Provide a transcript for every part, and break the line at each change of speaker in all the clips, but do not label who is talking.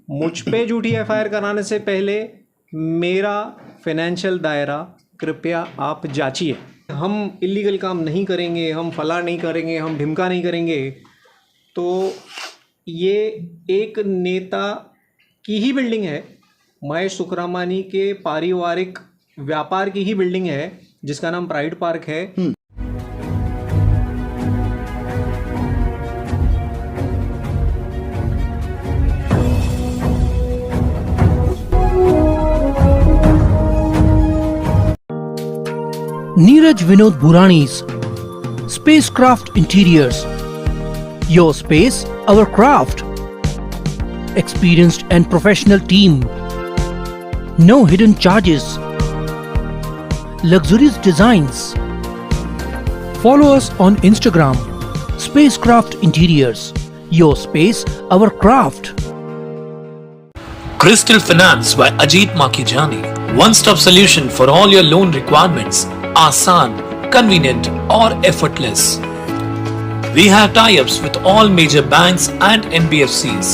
मुझ पे झूठी एफआईआर कराने से पहले मेरा फाइनेंशियल दायरा कृपया आप जांचिए। हम इलीगल काम नहीं करेंगे, हम फला नहीं करेंगे, हम ढिमका नहीं करेंगे। तो ये एक नेता की ही बिल्डिंग है, महेश सुखरामानी के पारिवारिक व्यापार की ही बिल्डिंग है जिसका नाम प्राइड पार्क है।
Neeraj Vinod Burani's Spacecraft Interiors. Your space, our craft. Experienced and professional team. No hidden charges. Luxurious designs. Follow us on Instagram. Spacecraft Interiors. Your space, our craft.
Crystal Finance by Ajit Makijani. One-stop solution for all your loan requirements. Asan, convenient or effortless. We have tie-ups with all major banks and NBFCs.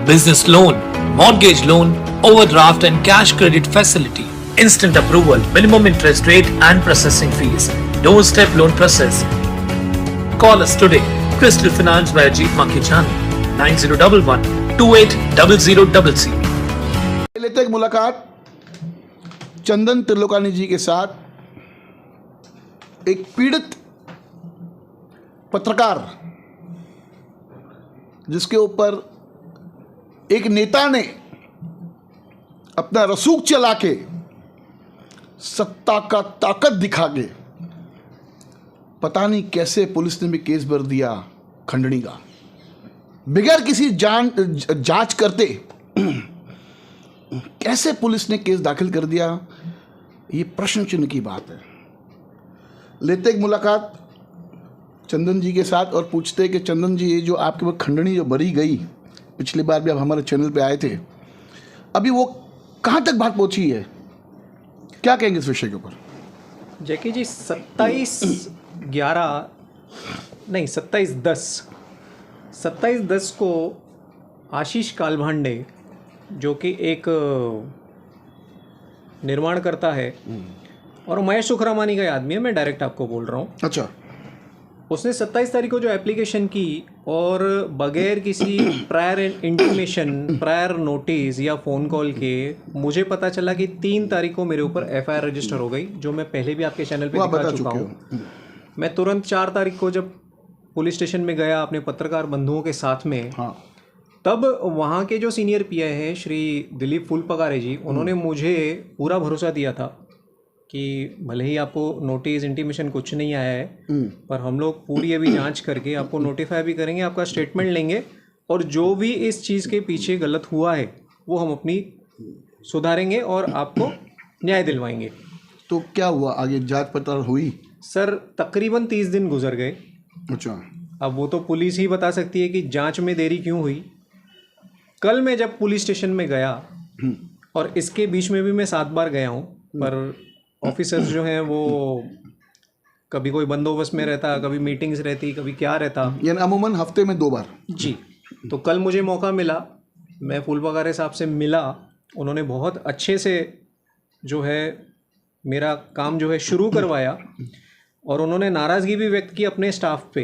Business loan, mortgage loan, overdraft and cash credit facility. Instant approval, minimum interest rate and processing fees. Doorstep loan process. Call us today. Crystal Finance by Ajit Makijani. 9011-280066.
लेते एक मुलाकात चंदन त्रिलोकानी जी के साथ, एक पीड़ित पत्रकार जिसके ऊपर एक नेता ने अपना रसूख चला के, सत्ता का ताकत दिखा के, पता नहीं कैसे पुलिस ने भी केस भर दिया खंडनी का, बगैर किसी जांच करते कैसे पुलिस ने केस दाखिल कर दिया, ये प्रश्न चिन्ह की बात है। लेते एक मुलाकात चंदन जी के साथ और पूछते कि चंदन जी, ये जो आपके वो खंडनी जो भरी गई, पिछली बार भी आप हमारे चैनल पे आए थे, अभी वो कहाँ तक बात पहुँची है, क्या कहेंगे इस विषय के ऊपर?
जैकी जी 27/10 को आशीष कालभांडे, जो कि एक निर्माण करता है और महेश सुखरामानी का आदमी है, मैं डायरेक्ट आपको बोल रहा हूँ।
अच्छा।
उसने 27 तारीख को जो एप्लीकेशन की और बगैर किसी प्रायर इंटीमेशन, प्रायर नोटिस या फ़ोन कॉल के मुझे पता चला कि 3 तारीख को मेरे ऊपर एफआईआर रजिस्टर हो गई, जो मैं पहले भी आपके चैनल पे दिखा चुका हूँ। मैं तुरंत 4 तारीख को जब पुलिस स्टेशन में गया अपने पत्रकार बंधुओं के साथ में,
हाँ।
तब वहाँ के जो सीनियर पीआई हैं श्री दिलीप फूलपगारे जी, उन्होंने मुझे पूरा भरोसा दिया था कि भले ही आपको नोटिस इंटीमेशन कुछ नहीं आया है, पर हम लोग पूरी अभी जांच करके आपको नोटिफाई भी करेंगे, आपका स्टेटमेंट लेंगे और जो भी इस चीज़ के पीछे गलत हुआ है वो हम अपनी सुधारेंगे और आपको न्याय दिलवाएंगे।
तो क्या हुआ आगे, जांच पड़ताल हुई?
सर तकरीबन 30 दिन गुजर गए।
अच्छा।
अब वो तो पुलिस ही बता सकती है कि जांच में देरी क्यों हुई। कल मैं जब पुलिस स्टेशन में गया, और इसके बीच में भी मैं 7 बार गया हूँ, पर ऑफिसर्स जो हैं वो कभी कोई बंदोबस्त में रहता, कभी मीटिंग्स रहती, कभी क्या रहता,
यानी अमूमन हफ्ते में 2 बार।
जी। तो कल मुझे मौका मिला, मैं फूलपगारे साहब से मिला, उन्होंने बहुत अच्छे से जो है मेरा काम जो है शुरू करवाया और उन्होंने नाराज़गी भी व्यक्त की अपने स्टाफ पे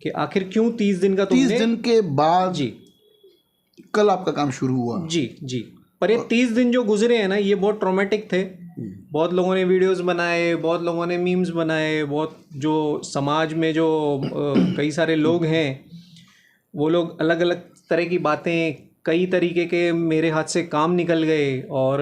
कि आखिर क्यों 30 दिन का तुमने।
30 दिन के बाद
जी
कल आपका काम शुरू हुआ।
जी। पर ये 30 दिन जो गुजरे हैं ना, ये बहुत ट्रॉमेटिक थे। बहुत लोगों ने वीडियोस बनाए, बहुत लोगों ने मीम्स बनाए, बहुत जो समाज में जो कई सारे लोग हैं, वो लोग अलग अलग तरह की बातें, कई तरीके के मेरे हाथ से काम निकल गए और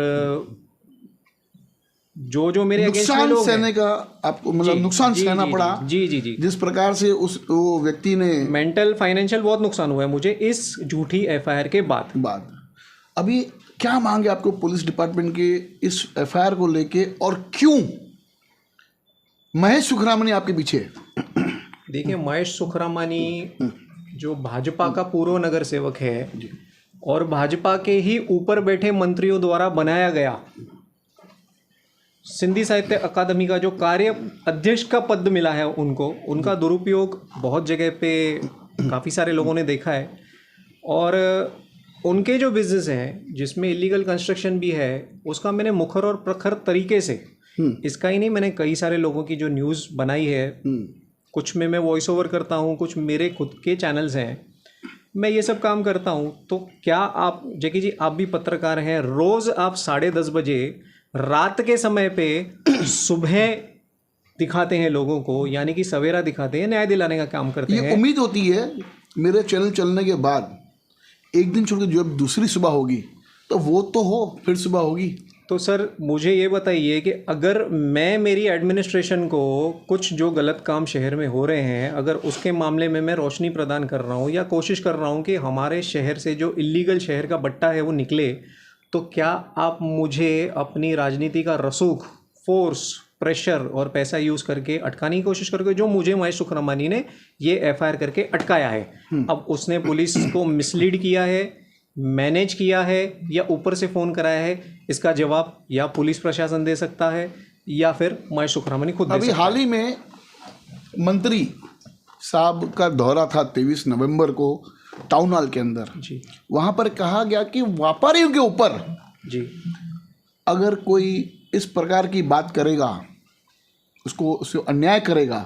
जो मेरे
नुकसान सहने का आपको मतलब नुकसान सहना पड़ा।
जी। जिस
प्रकार से उस वो व्यक्ति ने
मेंटल फाइनेंशियल बहुत नुकसान हुआ है मुझे इस झूठी एफआईआर के बाद।
अभी क्या मांगे आपको पुलिस डिपार्टमेंट के इस एफआईआर को लेके, और क्यों महेश सुखरामानी आपके पीछे?
देखिए, महेश सुखरामानी जो भाजपा का पूर्व नगर सेवक है और भाजपा के ही ऊपर बैठे मंत्रियों द्वारा बनाया गया, सिंधी साहित्य अकादमी का जो कार्य अध्यक्ष का पद मिला है उनको, उनका दुरुपयोग बहुत जगह पे काफ़ी सारे लोगों ने देखा है। और उनके जो बिजनेस हैं जिसमें इलीगल कंस्ट्रक्शन भी है, उसका मैंने मुखर और प्रखर तरीके से, इसका ही नहीं, मैंने कई सारे लोगों की जो न्यूज़ बनाई है, कुछ में मैं वॉइस ओवर करता हूँ, कुछ मेरे खुद के चैनल्स हैं, मैं ये सब काम करता हूँ। तो क्या आप जैकी जी, आप भी पत्रकार हैं, रोज़ आप 10:30 बजे रात के समय पे सुबह दिखाते हैं लोगों को, यानी कि सवेरा दिखाते हैं, न्याय दिलाने का काम करते
ये
हैं।
उम्मीद होती है मेरे चैनल चलने के बाद एक दिन छोड़ के जब दूसरी सुबह होगी तो वो तो हो, फिर सुबह होगी।
तो सर मुझे ये बताइए कि अगर मैं, मेरी एडमिनिस्ट्रेशन को कुछ जो गलत काम शहर में हो रहे हैं, अगर उसके मामले में मैं रोशनी प्रदान कर रहा हूँ या कोशिश कर रहा हूँ कि हमारे शहर से जो इलीगल शहर का बट्टा है वो निकले, तो क्या आप मुझे अपनी राजनीति का रसूख, फोर्स, प्रेशर और पैसा यूज़ करके अटकाने की कोशिश करोगे, जो मुझे महेश सुखरामानी ने ये एफआईआर करके अटकाया है? अब उसने पुलिस को मिसलीड किया है, मैनेज किया है या ऊपर से फ़ोन कराया है, इसका जवाब या पुलिस प्रशासन दे सकता है या फिर महेश सुखरामानी खुद दे
अभी
सकता है।
हाल ही में मंत्री साहब का दौरा था 23 नवंबर को टाउन हॉल के अंदर।
जी
वहाँ पर कहा गया कि व्यापारियों के ऊपर
जी
अगर कोई इस प्रकार की बात करेगा, उसको अन्याय करेगा,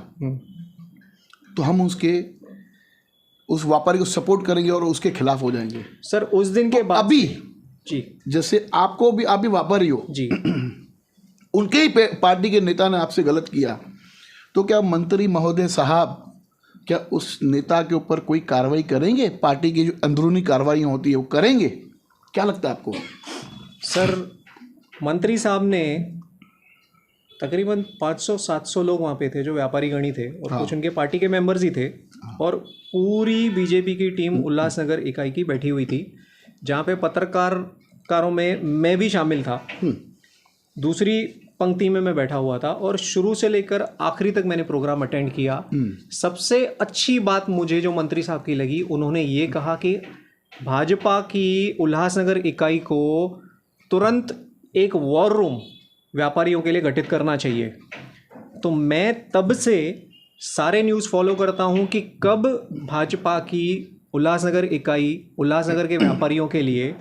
तो हम उस व्यापारी को सपोर्ट करेंगे और उसके खिलाफ हो जाएंगे।
सर उस दिन के बाद
अभी
जी
जैसे आप भी व्यापारी हो,
जी
उनके ही पार्टी के नेता ने आपसे गलत किया, तो क्या मंत्री महोदय साहब क्या उस नेता के ऊपर कोई कार्रवाई करेंगे? पार्टी की जो अंदरूनी कार्रवाई होती है वो करेंगे? क्या लगता है आपको?
सर मंत्री साहब ने तकरीबन 500-700 लोग वहाँ पे थे जो व्यापारी गणी थे और कुछ उनके पार्टी के मेंबर्स ही थे, और पूरी बीजेपी की टीम उल्लासनगर इकाई की बैठी हुई थी, जहाँ पे पत्रकारों में मैं भी शामिल था। दूसरी पंक्ति में मैं बैठा हुआ था और शुरू से लेकर आखिरी तक मैंने प्रोग्राम अटेंड किया। सबसे अच्छी बात मुझे जो मंत्री साहब की लगी, उन्होंने ये कहा कि भाजपा की उल्लासनगर इकाई को तुरंत एक वॉर रूम व्यापारियों के लिए गठित करना चाहिए। तो मैं तब से सारे न्यूज़ फॉलो करता हूं कि कब भाजपा की उल्लासनगर इकाई उल्लासनगर के व्यापारियों के लिए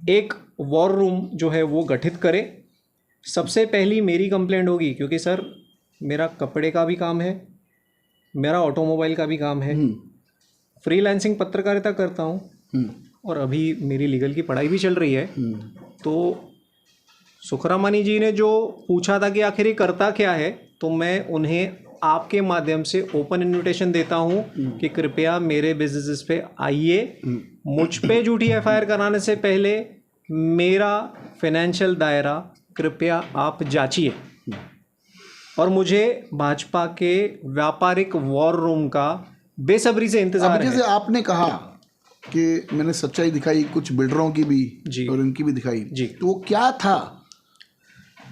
एक वॉर रूम जो है वो गठित करे। सबसे पहली मेरी कंप्लेंट होगी, क्योंकि सर मेरा कपड़े का भी काम है, मेरा ऑटोमोबाइल का भी काम है, फ्रीलांसिंग पत्रकारिता करता हूँ और अभी मेरी लीगल की पढ़ाई भी चल रही है। तो सुखरामानी जी ने जो पूछा था कि आखिर ये करता क्या है, तो मैं उन्हें आपके माध्यम से ओपन इन्विटेशन देता हूं कि कृपया मेरे बिजनेस पे आइए। मुझ पे झूठी एफआईआर कराने से पहले मेरा फाइनेंशियल दायरा कृपया आप जांचिए, और मुझे भाजपा के व्यापारिक वॉर रूम का बेसब्री से इंतजार है।
जैसे आपने कहा कि मैंने सच्चाई दिखाई कुछ बिल्डरों की भी
जी।
और इनकी भी दिखाई
जी।
तो वो क्या था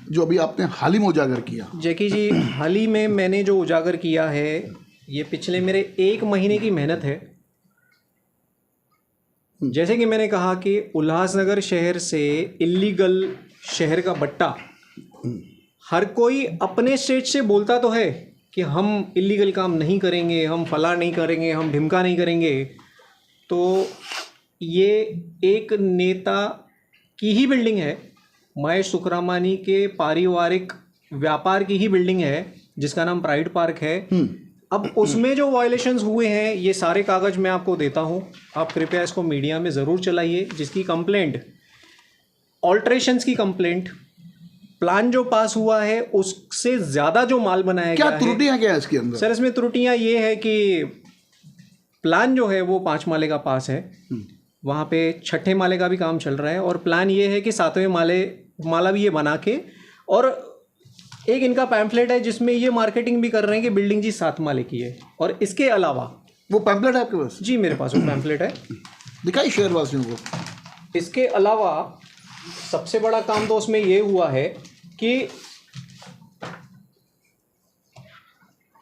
जो अभी आपने हाल ही में उजागर किया?
जैकी जी, हाल ही में मैंने जो उजागर किया है, ये पिछले मेरे 1 महीने की मेहनत है। जैसे कि मैंने कहा कि उल्लासनगर शहर से इलीगल शहर का बट्टा, हर कोई अपने स्टेट से बोलता तो है कि हम इलीगल काम नहीं करेंगे, हम फला नहीं करेंगे, हम ढिमका नहीं करेंगे। तो ये एक नेता की ही बिल्डिंग है, महेश सुखरामानी के पारिवारिक व्यापार की ही बिल्डिंग है जिसका नाम प्राइड पार्क है। अब उसमें जो वायलेशंस हुए हैं, ये सारे कागज मैं आपको देता हूं, आप कृपया इसको मीडिया में ज़रूर चलाइए। जिसकी कंप्लेंट, ऑल्ट्रेशंस की कंप्लेंट, प्लान जो पास हुआ है उससे ज़्यादा जो माल बनाया
क्या
गया है।
त्रुटियां क्या है इसके अंदर?
सर इसमें त्रुटियां ये है कि प्लान जो है वो 5 माले का पास है, वहाँ पे 6ठे माले का भी काम चल रहा है, और प्लान ये है कि 7वें माला भी ये बना के, और एक इनका पैम्फलेट है जिसमें ये मार्केटिंग भी कर रहे हैं कि बिल्डिंग जी 7 माले की है। और इसके अलावा
वो पैम्फलेट है आपके पास?
जी मेरे पास वो पैम्फलेट है,
दिखाई शहरवासियों को।
इसके अलावा सबसे बड़ा काम तो उसमें ये हुआ है कि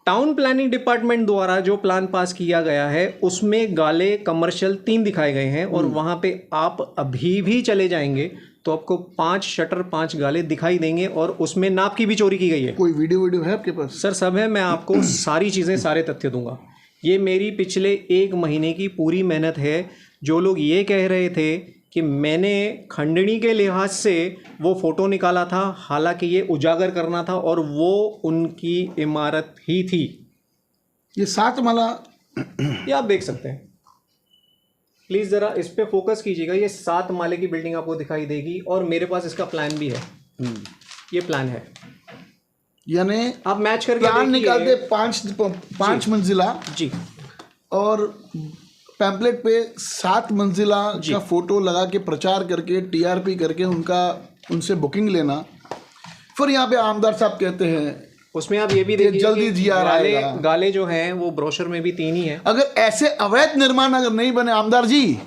टाउन प्लानिंग डिपार्टमेंट द्वारा जो प्लान पास किया गया है उसमें गाले कमर्शियल 3 दिखाए गए हैं, और वहाँ पे आप अभी भी चले जाएंगे तो आपको 5 शटर 5 गाले दिखाई देंगे, और उसमें नाप की भी चोरी की गई है।
कोई वीडियो है आपके पास?
सर सब है, मैं आपको सारी चीज़ें, सारे तथ्य दूंगा। ये मेरी पिछले 1 महीने की पूरी मेहनत है जो लोग ये कह रहे थे कि मैंने खंडनी के लिहाज से वो फ़ोटो निकाला था, हालांकि ये उजागर करना था और वो उनकी इमारत ही थी।
ये 7 माला,
ये आप देख सकते हैं, प्लीज़ ज़रा इस पे फोकस कीजिएगा। ये 7 माले की बिल्डिंग आपको दिखाई देगी और मेरे पास इसका प्लान भी है। ये प्लान है,
यानी
आप मैच करके
प्लान
देखिए।
निकाल दे 5 मंजिला
जी,
और पैम्पलेट पे 7 मंजिला का फोटो लगा के प्रचार करके टीआरपी करके उनसे बुकिंग लेना। फिर यहाँ पे आमदार साहब कहते हैं
उसमें आप ये भी देखिए
जल्दी
कि
GR आएगा।
गाले जो हैं वो ब्रोशर में भी 3 ही हैं।
अगर ऐसे अवैध निर्माण अगर नहीं बने आमदार जी,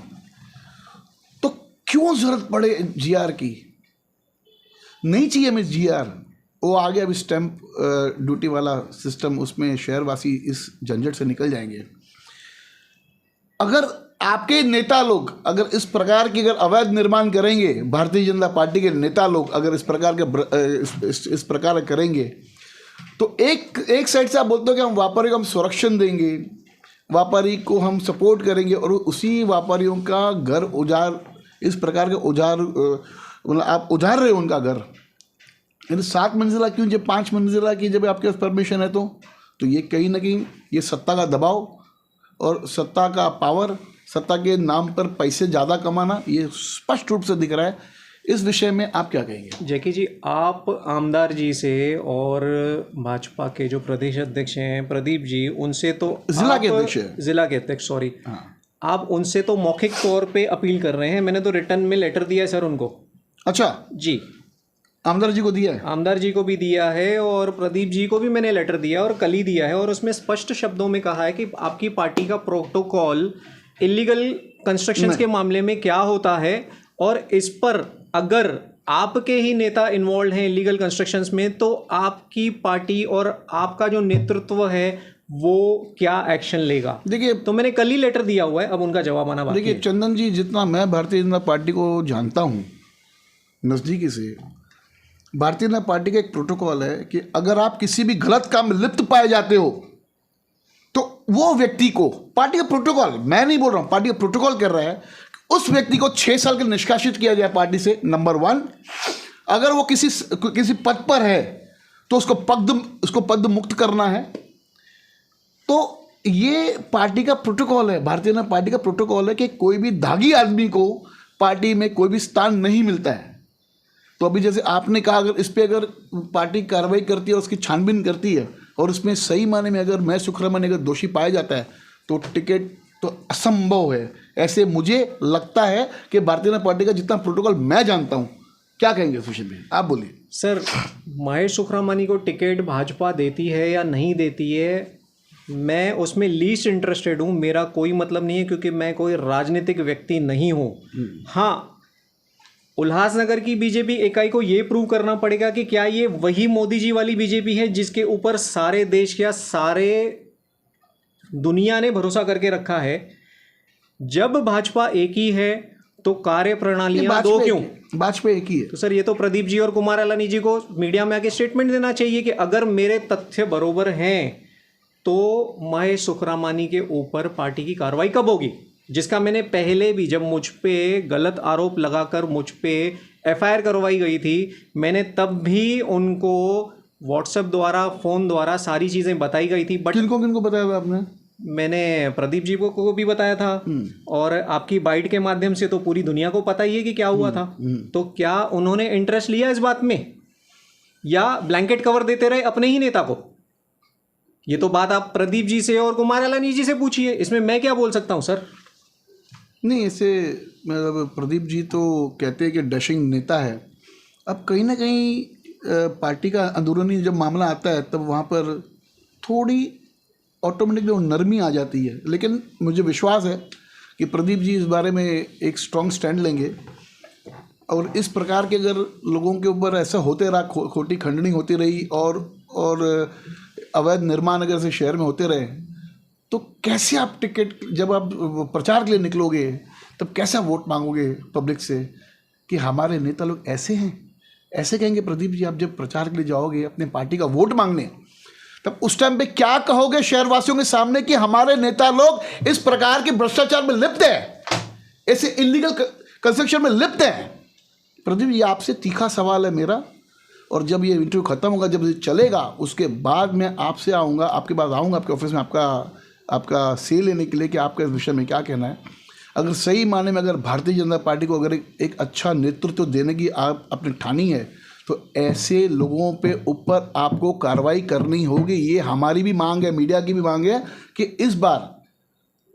तो क्यों जरूरत पड़े जीआर की? नहीं चाहिए हमें जीआर। वो आ गया अभी स्टैंप ड्यूटी वाला सिस्टम, उसमें शहरवासी इस झंझट से निकल जाएंगे। अगर आपके नेता लोग अगर इस प्रकार की अगर अवैध निर्माण करेंगे, भारतीय जनता पार्टी के नेता लोग अगर इस प्रकार करेंगे, तो एक साइड से आप बोलते हो कि हम व्यापारी को हम संरक्षण देंगे, व्यापारी को हम सपोर्ट करेंगे, और उसी व्यापारियों का घर उजाड़, इस प्रकार के उजाड़, मतलब आप उजाड़ रहे हो उनका घर। यानी 7 मंजिला क्यों, जब 5 मंजिला की जब आपके पास परमिशन है तो ये कहीं ना कहीं ये सत्ता का दबाव और सत्ता का पावर, सत्ता के नाम पर पैसे ज़्यादा कमाना, ये स्पष्ट रूप से दिख रहा है। इस विषय में आप क्या कहेंगे?
जैकी जी, आप आमदार जी से और भाजपा के जो प्रदेश अध्यक्ष हैं प्रदीप जी, उनसे तो
जिला के अध्यक्ष हैं,
जिला के अध्यक्ष, सॉरी,
हाँ,
आप उनसे तो मौखिक तौर पे अपील कर रहे हैं। मैंने तो रिटर्न में लेटर दिया है सर उनको।
अच्छा
जी,
आमदार जी को दिया है?
आमदार जी को भी दिया है और प्रदीप जी को भी मैंने लेटर दिया और कल ही दिया है, और उसमें स्पष्ट शब्दों में कहा है कि आपकी पार्टी का प्रोटोकॉल इलीगल कंस्ट्रक्शंस के मामले में क्या होता है, और इस पर अगर आपके ही नेता इन्वॉल्व हैं इलीगल कंस्ट्रक्शंस में, तो आपकी पार्टी और आपका जो नेतृत्व है वो क्या एक्शन लेगा।
देखिए,
तो मैंने कल ही लेटर दिया हुआ है, अब उनका जवाब आना बाकी है।
देखिए चंदन जी, जितना मैं भारतीय जनता पार्टी को जानता हूँ नज़दीकी से, भारतीय जनता पार्टी का एक प्रोटोकॉल है कि अगर आप किसी भी गलत काम में लिप्त पाए जाते हो तो वो व्यक्ति को, पार्टी का प्रोटोकॉल, मैं नहीं बोल रहा हूँ, पार्टी का प्रोटोकॉल कर रहा है, उस व्यक्ति को 6 साल के निष्कासित किया जाए पार्टी से, नंबर 1। अगर वो किसी पद पर है तो उसको पद मुक्त करना है। तो ये पार्टी का प्रोटोकॉल है, भारतीय जनता पार्टी का प्रोटोकॉल है कि कोई भी दागी आदमी को पार्टी में कोई भी स्थान नहीं मिलता है। तो अभी जैसे आपने कहा, अगर इस पे अगर पार्टी कार्रवाई करती है और उसकी छानबीन करती है और उसमें सही माने में अगर मैं सुखरमन अगर दोषी पाया जाता है तो टिकट तो असंभव है। ऐसे मुझे लगता है कि भारतीय जनता पार्टी का जितना प्रोटोकॉल मैं जानता हूँ। क्या कहेंगे सुशील भाई, आप बोलिए।
सर, महेश सुखरामानी को टिकट भाजपा देती है या नहीं देती है, मैं उसमें लीस्ट इंटरेस्टेड हूँ, मेरा कोई मतलब नहीं है, क्योंकि मैं कोई राजनीतिक व्यक्ति नहीं हूँ। हाँ, उल्लासनगर की बीजेपी इकाई को ये प्रूव करना पड़ेगा कि क्या ये वही मोदी जी वाली बीजेपी है जिसके ऊपर सारे देश या सारे दुनिया ने भरोसा करके रखा है। जब भाजपा एक ही है तो कार्य प्रणालियां 2 क्यों?
भाजपा एक ही है।
तो सर, ये तो प्रदीप जी और कुमार अलानी जी को मीडिया में आके स्टेटमेंट देना चाहिए कि अगर मेरे तथ्य बरोबर हैं तो महेश सुखरामानी के ऊपर पार्टी की कार्रवाई कब होगी, जिसका मैंने पहले भी, जब मुझ पे गलत आरोप लगाकर मुझ पे एफआईआर करवाई गई थी, मैंने तब भी उनको व्हाट्सएप द्वारा, फ़ोन द्वारा सारी चीज़ें बताई गई थी। बट
किनको बताया था आपने?
मैंने प्रदीप जी को भी बताया था, और आपकी बाइट के माध्यम से तो पूरी दुनिया को पता ही है कि क्या हुआ था। तो क्या उन्होंने इंटरेस्ट लिया इस बात में, या ब्लैंकेट कवर देते रहे अपने ही नेता को? ये तो बात आप प्रदीप जी से और कुमार अलानी जी से पूछिए, इसमें मैं क्या बोल सकता हूँ सर।
नहीं, ऐसे मतलब प्रदीप जी तो कहते हैं कि डैशिंग नेता है। अब कहीं ना कहीं पार्टी का अंदरूनी जब मामला आता है तब वहाँ पर थोड़ी ऑटोमेटिक जो नरमी आ जाती है। लेकिन मुझे विश्वास है कि प्रदीप जी इस बारे में एक स्ट्रॉन्ग स्टैंड लेंगे, और इस प्रकार के अगर लोगों के ऊपर ऐसा होते रहा, खोटी खंडनी होती रही और अवैध निर्माण अगर से शहर में होते रहे, तो कैसे आप टिकट, जब आप प्रचार के लिए निकलोगे तब कैसा वोट मांगोगे पब्लिक से कि हमारे नेता लोग ऐसे हैं? ऐसे कहेंगे प्रदीप जी, आप जब प्रचार के लिए जाओगे अपने पार्टी का वोट मांगने, तब उस टाइम पे क्या कहोगे शहरवासियों के सामने कि हमारे नेता लोग इस प्रकार के भ्रष्टाचार में लिप्त है? ऐसे इलीगल कंस्ट्रक्शन में लिप्त हैं। प्रदीप, ये आपसे तीखा सवाल है मेरा, और जब ये इंटरव्यू खत्म होगा, जब ये चलेगा, उसके बाद मैं आपसे आऊँगा, आपके पास आऊँगा, आपके ऑफिस में आपका से लेने के लिए कि आपका इस विषय में क्या कहना है। अगर सही माने में अगर भारतीय जनता पार्टी को अगर एक अच्छा नेतृत्व देने की आप अपनी ठानी है, तो ऐसे लोगों पे ऊपर आपको कार्रवाई करनी होगी। ये हमारी भी मांग है, मीडिया की भी मांग है कि इस बार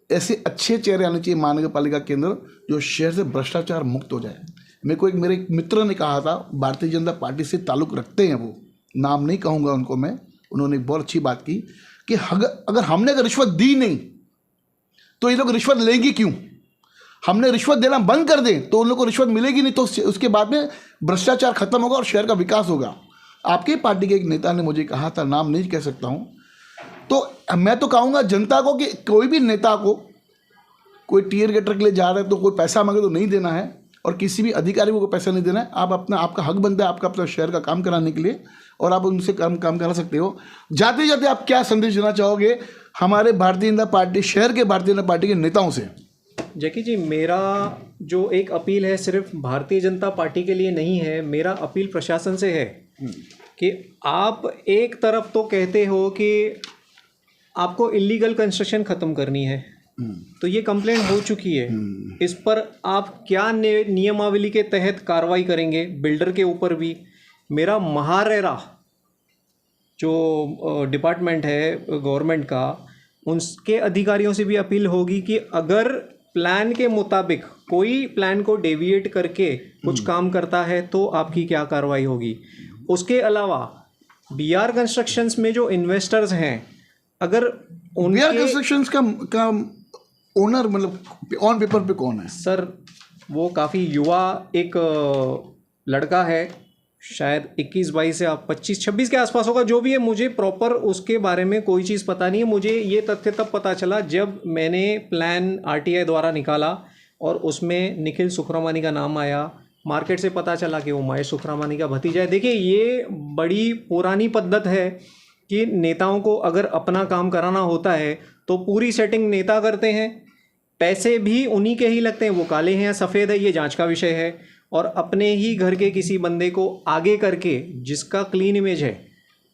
ऐसे अच्छे चेहरे आने चाहिए महानगर पालिका के अंदर जो शहर से भ्रष्टाचार मुक्त हो जाए। मेरे एक मित्र ने कहा था, भारतीय जनता पार्टी से ताल्लुक़ रखते हैं, वो नाम नहीं कहूँगा उनको मैं, उन्होंने बहुत अच्छी बात की कि अगर हमने अगर रिश्वत दी नहीं तो ये लोग रिश्वत लेंगे क्यों। हमने रिश्वत देना बंद कर दें तो उन लोगों को रिश्वत मिलेगी नहीं, तो उसके बाद में भ्रष्टाचार खत्म होगा और शहर का विकास होगा। आपके पार्टी के एक नेता ने मुझे कहा था, नाम नहीं कह सकता हूँ, तो मैं तो कहूँगा जनता को कि कोई भी नेता को कोई टीयर गेटर के लिए जा रहे हैं तो कोई पैसा मांगे तो नहीं देना है, और किसी भी अधिकारी को पैसा नहीं देना है। आप आपका हक बनता है आपका अपना शहर का काम कराने के लिए, और आप उनसे काम करा सकते हो। जाते जाते आप क्या संदेश देना चाहोगे हमारे भारतीय जनता पार्टी, शहर के भारतीय जनता पार्टी के नेताओं से?
जैकी जी, मेरा जो एक अपील है सिर्फ भारतीय जनता पार्टी के लिए नहीं है, मेरा अपील प्रशासन से है कि आप एक तरफ तो कहते हो कि आपको इलीगल कंस्ट्रक्शन ख़त्म करनी है, तो ये कंप्लेंट हो चुकी है, इस पर आप क्या नियमावली के तहत कार्रवाई करेंगे बिल्डर के ऊपर भी। मेरा महारेरा जो डिपार्टमेंट है गवर्नमेंट का, उनके अधिकारियों से भी अपील होगी कि अगर प्लान के मुताबिक कोई प्लान को डेविएट करके कुछ काम करता है तो आपकी क्या कार्रवाई होगी। उसके अलावा बीआर कंस्ट्रक्शंस में जो इन्वेस्टर्स हैं, अगर उनके
बीआर कंस्ट्रक्शंस का ओनर मतलब ऑन पेपर पे कौन है?
सर, वो काफ़ी युवा एक लड़का है, शायद 21-22 या 25-26 के आसपास होगा, जो भी है। मुझे प्रॉपर उसके बारे में कोई चीज़ पता नहीं है। मुझे ये तथ्य तब पता चला जब मैंने प्लान आरटीआई द्वारा निकाला और उसमें निखिल सुखरामानी का नाम आया। मार्केट से पता चला कि वो महेश सुखरामानी का भतीजा है। देखिए, ये बड़ी पुरानी पद्धत है कि नेताओं को अगर अपना काम कराना होता है तो पूरी सेटिंग नेता करते हैं, पैसे भी उन्हीं के ही लगते हैं, वो काले हैं या सफ़ेद है ये जांच का विषय है, और अपने ही घर के किसी बंदे को आगे करके जिसका क्लीन इमेज है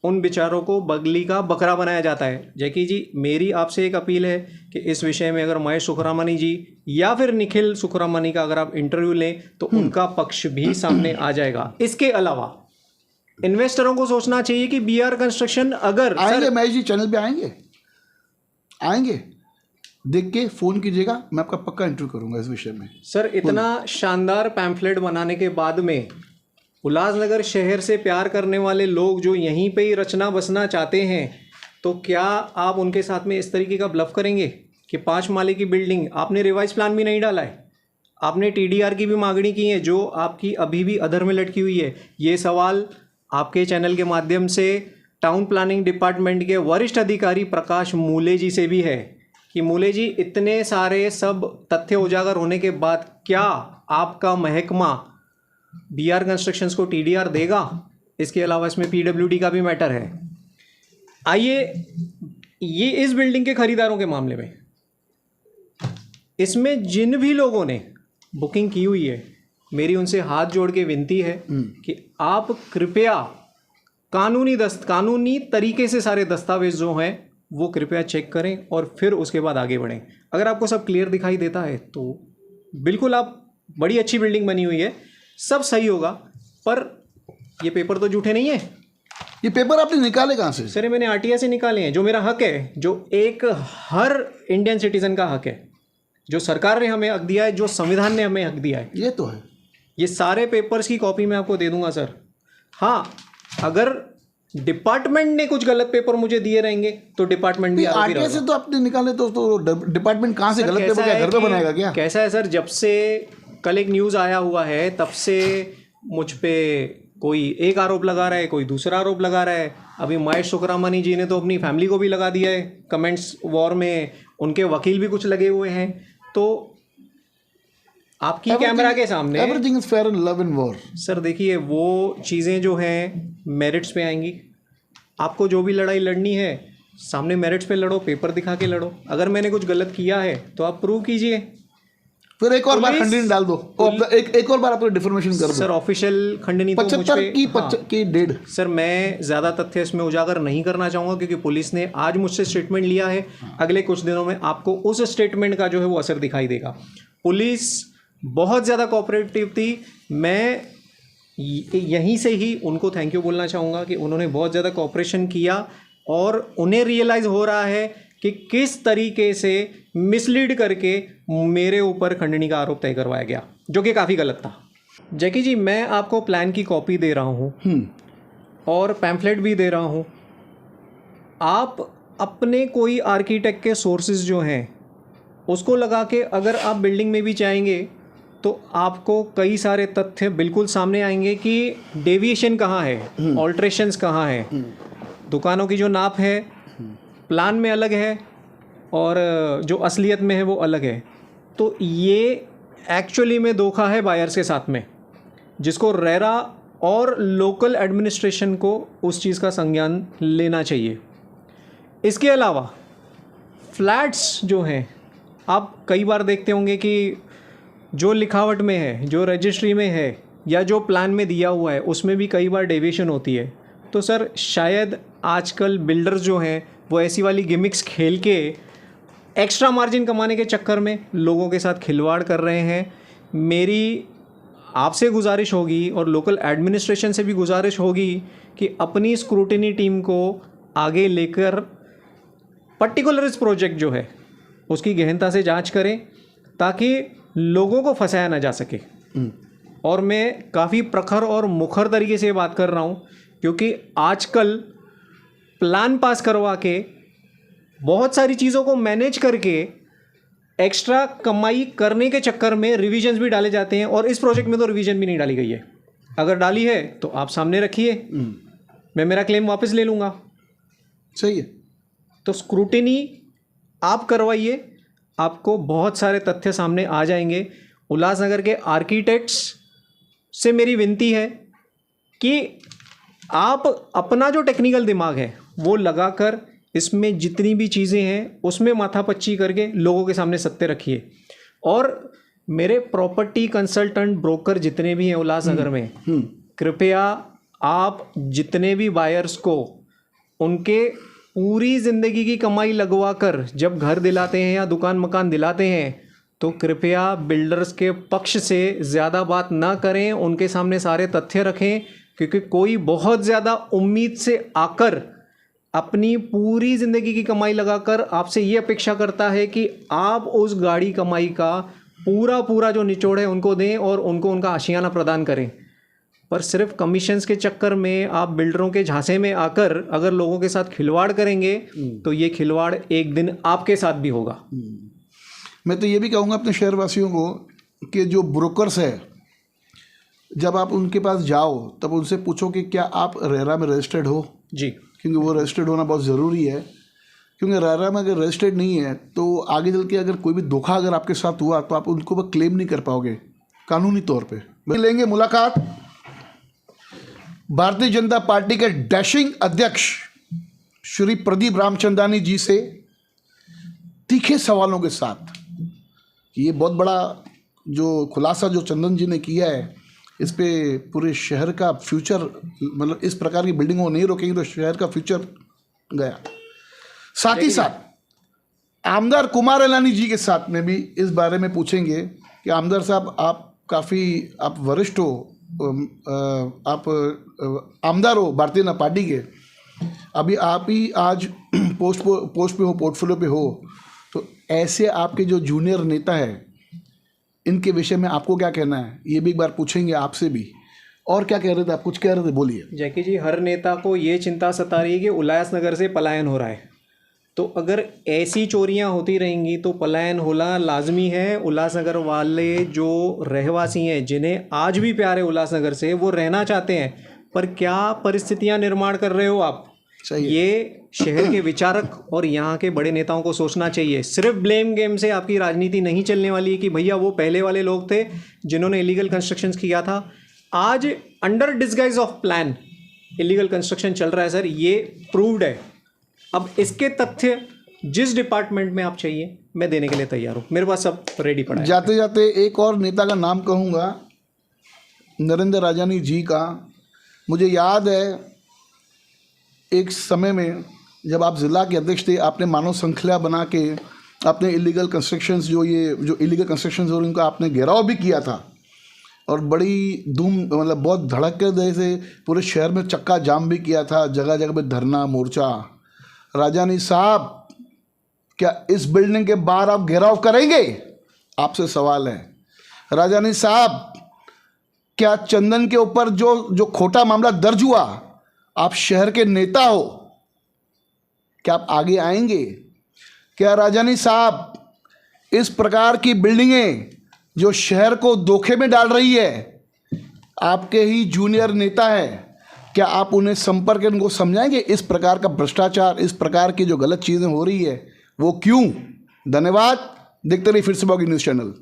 उन बेचारों को बगली का बकरा बनाया जाता है। जैकी जी, मेरी आपसे एक अपील है कि इस विषय में अगर महेश सुखरामानी जी या फिर निखिल सुखरामानी का अगर आप इंटरव्यू लें तो उनका पक्ष भी सामने आ जाएगा। इसके अलावा इन्वेस्टरों को सोचना चाहिए कि बीआर कंस्ट्रक्शन अगर
आएंगे, महेश जी चैनल पे आएंगे, देख के फ़ोन कीजिएगा, मैं आपका पक्का इंटरव्यू करूंगा इस विषय में।
सर, इतना शानदार पैम्फलेट बनाने के बाद में उल्लासनगर शहर से प्यार करने वाले लोग जो यहीं पे ही रचना बसना चाहते हैं, तो क्या आप उनके साथ में इस तरीके का ब्लफ करेंगे कि 5 माले की बिल्डिंग, आपने रिवाइज प्लान भी नहीं डाला है, आपने टीडीआर की भी मांगनी की है जो आपकी अभी भी अधर में लटकी हुई है। ये सवाल आपके चैनल के माध्यम से टाउन प्लानिंग डिपार्टमेंट के वरिष्ठ अधिकारी प्रकाश मूले जी से भी है कि मूले जी, इतने सारे सब तथ्य उजागर होने के बाद क्या आपका महकमा बीआर कंस्ट्रक्शंस को टीडीआर देगा? इसके अलावा इसमें पीडब्ल्यूडी का भी मैटर है। आइए, ये इस बिल्डिंग के खरीदारों के मामले में, इसमें जिन भी लोगों ने बुकिंग की हुई है, मेरी उनसे हाथ जोड़ के विनती है कि आप कृपया कानूनी तरीके से सारे दस्तावेज जो हैं वो कृपया चेक करें और फिर उसके बाद आगे बढ़ें। अगर आपको सब क्लियर दिखाई देता है तो बिल्कुल आप, बड़ी अच्छी बिल्डिंग बनी हुई है, सब सही होगा, पर ये पेपर तो झूठे नहीं है।
ये पेपर आपने निकाले कहाँ से?
सर, मैंने आरटीआई से निकाले हैं, जो मेरा हक है, जो एक हर इंडियन सिटीजन का हक है, जो सरकार ने हमें हक दिया है, जो संविधान ने हमें हक दिया है।
ये तो है।
ये सारे पेपर्स की कॉपी मैं आपको दे दूंगा सर। हाँ, अगर डिपार्टमेंट ने कुछ गलत पेपर मुझे दिए रहेंगे तो डिपार्टमेंट भी आरोपी रहेगा।
से तो आपने निकाले तो डिपार्टमेंट कहाँ से गलत पेपर क्या घर पे बनाएगा क्या?
कैसा है सर, जब से कल एक न्यूज़ आया हुआ है तब से मुझ पे कोई एक आरोप लगा रहा है, कोई दूसरा आरोप लगा रहा है। अभी महेश सुखरामानी जी ने तो अपनी फैमिली को भी लगा दिया है कमेंट्स वॉर में, उनके वकील भी कुछ लगे हुए हैं। तो आपकी कैमरा के सामने
everything is fair in love and war.
Sir देखिए, वो चीज़ें जो हैं मेरिट्स पे आएंगी। आपको जो भी लड़ाई लड़नी है सामने मेरिट्स पे लड़ो, पेपर दिखा के लड़ो। अगर मैंने कुछ गलत किया है तो आप प्रूव कीजिए।
फिर एक और बार
पुलिस-
खंडनी डाल दो, एक और बार अपने डिफॉर्मेशन कर दो।
सर ऑफिशियल खंडनी तो मुझ
75
पे
की डेढ़।
सर मैं ज़्यादा तथ्य इसमें उजागर नहीं करना चाहूँगा क्योंकि पुलिस ने आज मुझसे स्टेटमेंट लिया है। अगले कुछ दिनों में आपको उस स्टेटमेंट का जो है वो असर दिखाई देगा। पुलिस बहुत ज़्यादा कोऑपरेटिव थी। मैं यहीं से ही उनको थैंक यू बोलना चाहूँगा कि उन्होंने बहुत ज़्यादा कोऑपरेशन किया और उन्हें रियलाइज़ हो रहा है कि किस तरीके से मिसलीड करके मेरे ऊपर खंडनी का आरोप तय करवाया गया, जो कि काफ़ी गलत था। जैकी जी, मैं आपको प्लान की कॉपी दे रहा हूँ और पैम्फलेट भी दे रहा हूँ। आप अपने कोई आर्किटेक्ट के सोर्सेज जो हैं उसको लगा के अगर आप बिल्डिंग में भी जाएंगे तो आपको कई सारे तथ्य बिल्कुल सामने आएंगे कि डेविएशन कहाँ है, ऑल्ट्रेशंस कहाँ है, दुकानों की जो नाप है प्लान में अलग है और जो असलियत में है वो अलग है। तो ये एक्चुअली में धोखा है बायर्स के साथ में, जिसको रेरा और लोकल एडमिनिस्ट्रेशन को उस चीज़ का संज्ञान लेना चाहिए। इसके अलावा फ्लैट्स जो हैं, आप कई बार देखते होंगे कि जो लिखावट में है, जो रजिस्ट्री में है या जो प्लान में दिया हुआ है उसमें भी कई बार डेविएशन होती है। तो सर शायद आजकल बिल्डर्स जो हैं वो ऐसी वाली गिमिक्स खेल के एक्स्ट्रा मार्जिन कमाने के चक्कर में लोगों के साथ खिलवाड़ कर रहे हैं। मेरी आपसे गुजारिश होगी और लोकल एडमिनिस्ट्रेशन से भी गुजारिश होगी कि अपनी स्क्रूटिनी टीम को आगे लेकर पर्टिकुलर इस प्रोजेक्ट जो है उसकी गहनता से जांच करें ताकि लोगों को फंसाया ना जा सके। और मैं काफ़ी प्रखर और मुखर तरीके से बात कर रहा हूँ क्योंकि आजकल प्लान पास करवा के बहुत सारी चीज़ों को मैनेज करके एक्स्ट्रा कमाई करने के चक्कर में रिवीजन्स भी डाले जाते हैं और इस प्रोजेक्ट में तो रिवीजन भी नहीं डाली गई है। अगर डाली है तो आप सामने रखिए, मैं मेरा क्लेम वापस ले लूँगा।
सही है।
तो स्क्रूटिनी आप करवाइए, आपको बहुत सारे तथ्य सामने आ जाएंगे। उल्लासनगर के आर्किटेक्ट्स से मेरी विनती है कि आप अपना जो टेक्निकल दिमाग है वो लगाकर इसमें जितनी भी चीज़ें हैं उसमें माथापच्ची करके लोगों के सामने सत्य रखिए। और मेरे प्रॉपर्टी कंसल्टेंट ब्रोकर जितने भी हैं उल्लासनगर में, कृपया आप जितने भी बायर्स को उनके पूरी ज़िंदगी की कमाई लगवा कर जब घर दिलाते हैं या दुकान मकान दिलाते हैं तो कृपया बिल्डर्स के पक्ष से ज़्यादा बात ना करें, उनके सामने सारे तथ्य रखें। क्योंकि कोई बहुत ज़्यादा उम्मीद से आकर अपनी पूरी ज़िंदगी की कमाई लगाकर आपसे ये अपेक्षा करता है कि आप उस गाड़ी कमाई का पूरा जो निचोड़ है उनको दें और उनको उनका आशियाना प्रदान करें। पर सिर्फ कमीशंस के चक्कर में आप बिल्डरों के झांसे में आकर अगर लोगों के साथ खिलवाड़ करेंगे तो ये खिलवाड़ एक दिन आपके साथ भी होगा।
मैं तो ये भी कहूँगा अपने शहरवासियों को कि जो ब्रोकर्स है, जब आप उनके पास जाओ तब उनसे पूछो कि क्या आप रेरा में रजिस्टर्ड हो
जी,
क्योंकि वो रजिस्टर्ड होना बहुत ज़रूरी है। क्योंकि रेरा में अगर रजिस्टर्ड नहीं है तो आगे चल के अगर कोई भी धोखा अगर आपके साथ हुआ तो आप उनको वो क्लेम नहीं कर पाओगे कानूनी तौर पे। लेंगे मुलाकात भारतीय जनता पार्टी के डैशिंग अध्यक्ष श्री प्रदीप रामचंदानी जी से तीखे सवालों के साथ। ये बहुत बड़ा जो खुलासा जो चंदन जी ने किया है, इस पे पूरे शहर का फ्यूचर, मतलब इस प्रकार की बिल्डिंगों को नहीं रोकेंगे तो शहर का फ्यूचर गया। साथ ही साथ आमदार कुमार अलानी जी के साथ में भी इस बारे में पूछेंगे कि आमदार साहब आप वरिष्ठ हो, आप आमदार हो भारतीय जनता पार्टी के, अभी आप ही आज पोस्ट पे हो, पोर्टफोलियो पे हो, तो ऐसे आपके जो जूनियर नेता है इनके विषय में आपको क्या कहना है, ये भी एक बार पूछेंगे आपसे भी। और क्या कह रहे थे आप, कुछ कह रहे थे, बोलिए।
जैकी जी, हर नेता को ये चिंता सता रही है कि उल्लासनगर से पलायन हो रहा है, तो अगर ऐसी चोरियां होती रहेंगी तो पलायन होना लाजमी है। उल्लासनगर वाले जो रहवासी हैं, जिन्हें आज भी प्यार है उल्लासनगर से, वो रहना चाहते हैं, पर क्या परिस्थितियां निर्माण कर रहे हो आप, ये शहर के विचारक और यहाँ के बड़े नेताओं को सोचना चाहिए। सिर्फ ब्लेम गेम से आपकी राजनीति नहीं चलने वाली है कि भैया वो पहले वाले लोग थे जिन्होंने इलीगल कंस्ट्रक्शंस किया था। आज under disguise of plan illegal construction चल रहा है सर, ये प्रूव्ड है। अब इसके तथ्य जिस डिपार्टमेंट में आप चाहिए मैं देने के लिए तैयार हूँ, मेरे पास सब रेडी पड़ा है।
जाते जाते एक और नेता का नाम कहूँगा, नरेंद्र राजानी जी का। मुझे याद है एक समय में जब आप ज़िला के अध्यक्ष थे, आपने मानव श्रृंखला बना के आपने इलीगल कंस्ट्रक्शंस जो इलीगल कंस्ट्रक्शंस हो उनका आपने घेराव भी किया था और बड़ी धूम मतलब बहुत धड़के से पूरे शहर में चक्का जाम भी किया था, जगह जगह पे धरना मोर्चा। राजानी साहब, क्या इस बिल्डिंग के बाहर आप घेराव करेंगे? आपसे सवाल है। राजानी साहब, क्या चंदन के ऊपर जो खोटा मामला दर्ज हुआ, आप शहर के नेता हो, क्या आप आगे आएंगे? क्या राजानी साहब, इस प्रकार की बिल्डिंगें जो शहर को धोखे में डाल रही है, आपके ही जूनियर नेता है, क्या आप उन्हें संपर्क उनको समझाएंगे इस प्रकार का भ्रष्टाचार, इस प्रकार की जो गलत चीज़ें हो रही है वो क्यों? धन्यवाद। देखते रहिए फिर से बॉगी न्यूज़ चैनल।